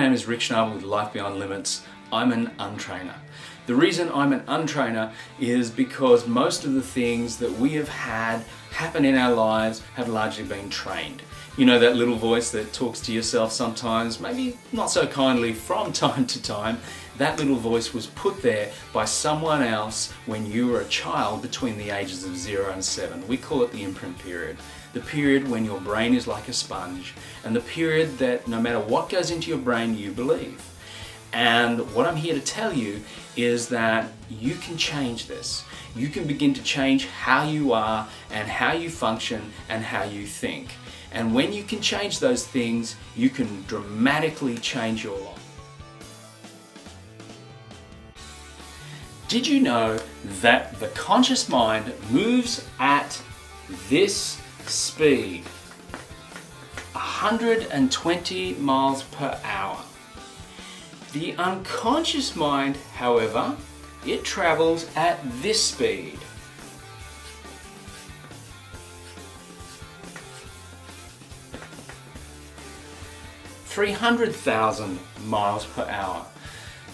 name is Rick Schnabel with Life Beyond Limits. I'm an untrainer. The reason I'm an untrainer is because most of the things that we have had happen in our lives have largely been trained. You know, that little voice that talks to yourself sometimes, maybe not so kindly from time to time. That little voice was put there by someone else when you were a child between the ages of 0 and 7. We call it the imprint period. The period when your brain is like a sponge, and the period that no matter what goes into your brain, you believe. And what I'm here to tell you is that you can change this. You can begin to change how you are and how you function and how you think. And when you can change those things, you can dramatically change your life. Did you know that the conscious mind moves at this speed? 120 miles per hour. The unconscious mind, however, it travels at this speed. (300,000 miles per hour.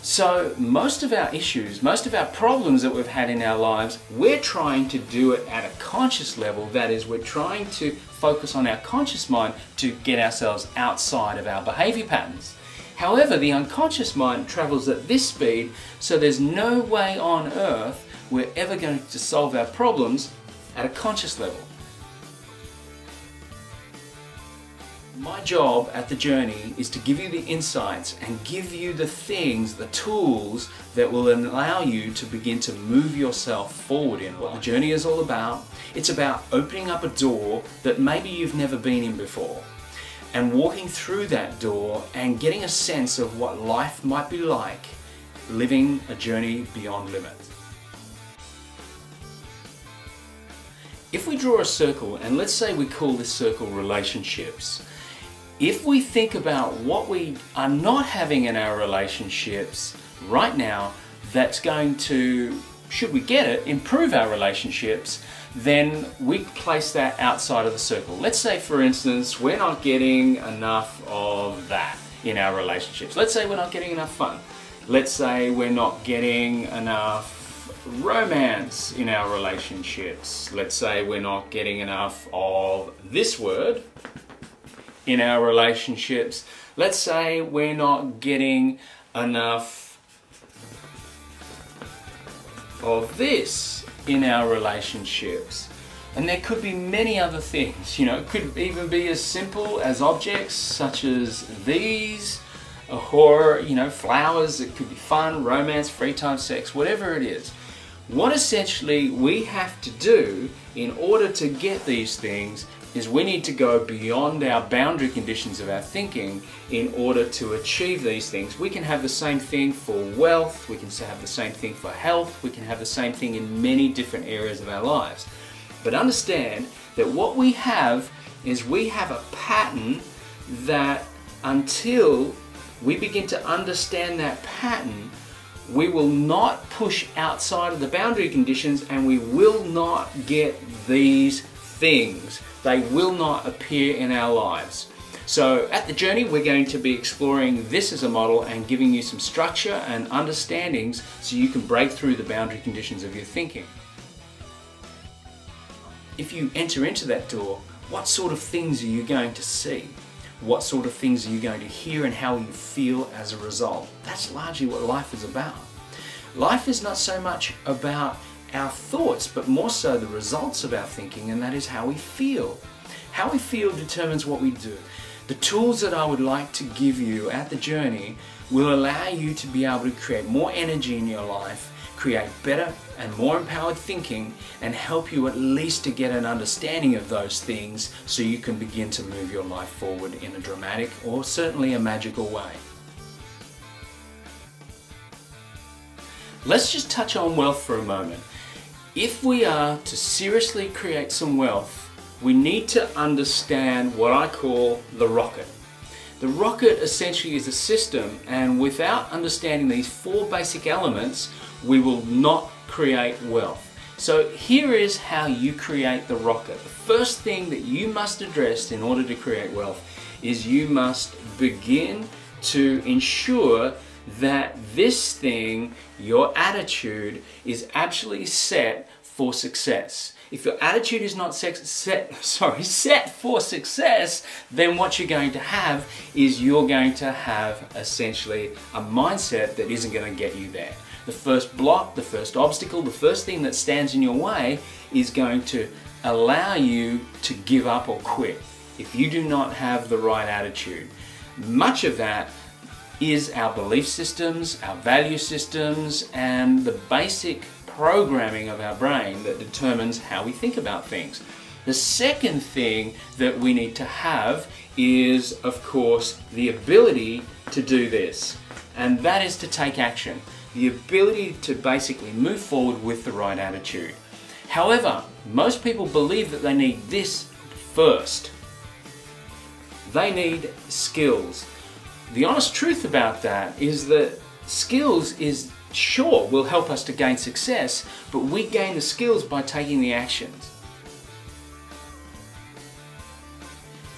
So most of our issues, most of our problems that we've had in our lives, we're trying to do it at a conscious level. That is, we're trying to focus on our conscious mind to get ourselves outside of our behavior patterns. However, the unconscious mind travels at this speed, so there's no way on earth we're ever going to solve our problems at a conscious level. My job at The Journey is to give you the insights and give you the things, the tools that will allow you to begin to move yourself forward in life. What The Journey is all about, it's about opening up a door that maybe you've never been in before, and walking through that door and getting a sense of what life might be like living a journey beyond limits. If we draw a circle, and let's say we call this circle relationships, if we think about what we are not having in our relationships right now that's going to, should we get it, improve our relationships, then we place that outside of the circle. Let's say, for instance, we're not getting enough of that in our relationships. Let's say we're not getting enough fun. Let's say we're not getting enough romance in our relationships. Let's say we're not getting enough of this word in our relationships. Let's say we're not getting enough of this in our relationships. And there could be many other things, you know, it could even be as simple as objects such as these, or, you know, flowers. It could be fun, romance, free time, sex, whatever it is. What essentially we have to do in order to get these things is we need to go beyond our boundary conditions of our thinking in order to achieve these things. We can have the same thing for wealth, we can have the same thing for health, we can have the same thing in many different areas of our lives. But understand that what we have is we have a pattern that until we begin to understand that pattern, we will not push outside of the boundary conditions and we will not get these things. They will not appear in our lives. So at The Journey, we're going to be exploring this as a model and giving you some structure and understandings so you can break through the boundary conditions of your thinking. If you enter into that door, what sort of things are you going to see? What sort of things are you going to hear, and how will you feel as a result? That's largely what life is about. Life is not so much about our thoughts, but more so the results of our thinking, and that is how we feel. How we feel determines what we do. The tools that I would like to give you at The Journey will allow you to be able to create more energy in your life, create better and more empowered thinking, and help you at least to get an understanding of those things so you can begin to move your life forward in a dramatic or certainly a magical way. Let's just touch on wealth for a moment. If we are to seriously create some wealth, we need to understand what I call the rocket. The rocket essentially is a system, and without understanding these 4 basic elements, we will not create wealth. So here is how you create the rocket. The first thing that you must address in order to create wealth is you must begin to ensure that this thing, your attitude, is actually set for success. If your attitude is not set for success, then what you're going to have is you're going to have essentially a mindset that isn't going to get you there. The first block, the first obstacle, the first thing that stands in your way is going to allow you to give up or quit if you do not have the right attitude. Much of that is our belief systems, our value systems, and the basic programming of our brain that determines how we think about things. The second thing that we need to have is, of course, the ability to do this, and that is to take action. The ability to basically move forward with the right attitude. However, most people believe that they need this first. They need skills. The honest truth about that is that skills will help us to gain success, but we gain the skills by taking the actions.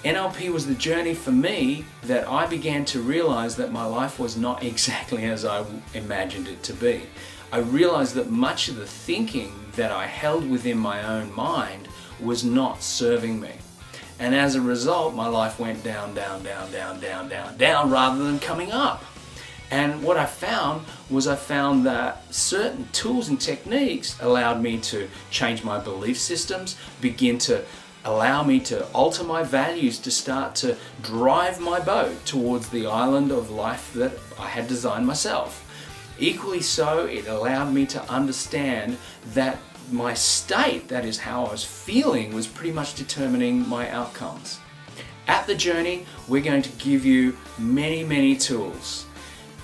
NLP was the journey for me that I began to realize that my life was not exactly as I imagined it to be. I realized that much of the thinking that I held within my own mind was not serving me. And as a result, my life went down, down, down, down, down, down, down, rather than coming up. And what I found that certain tools and techniques allowed me to change my belief systems, begin to allow me to alter my values, to start to drive my boat towards the island of life that I had designed myself. Equally so, it allowed me to understand that my state, that is how I was feeling, was pretty much determining my outcomes. At the journey, we're going to give you many, many tools.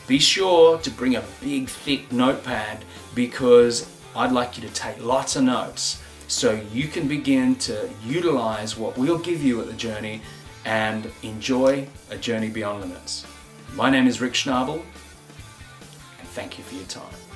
Be sure to bring a big, thick notepad because I'd like you to take lots of notes so you can begin to utilize what we'll give you at the journey and enjoy a journey beyond limits. My name is Schnabel, and thank you for your time.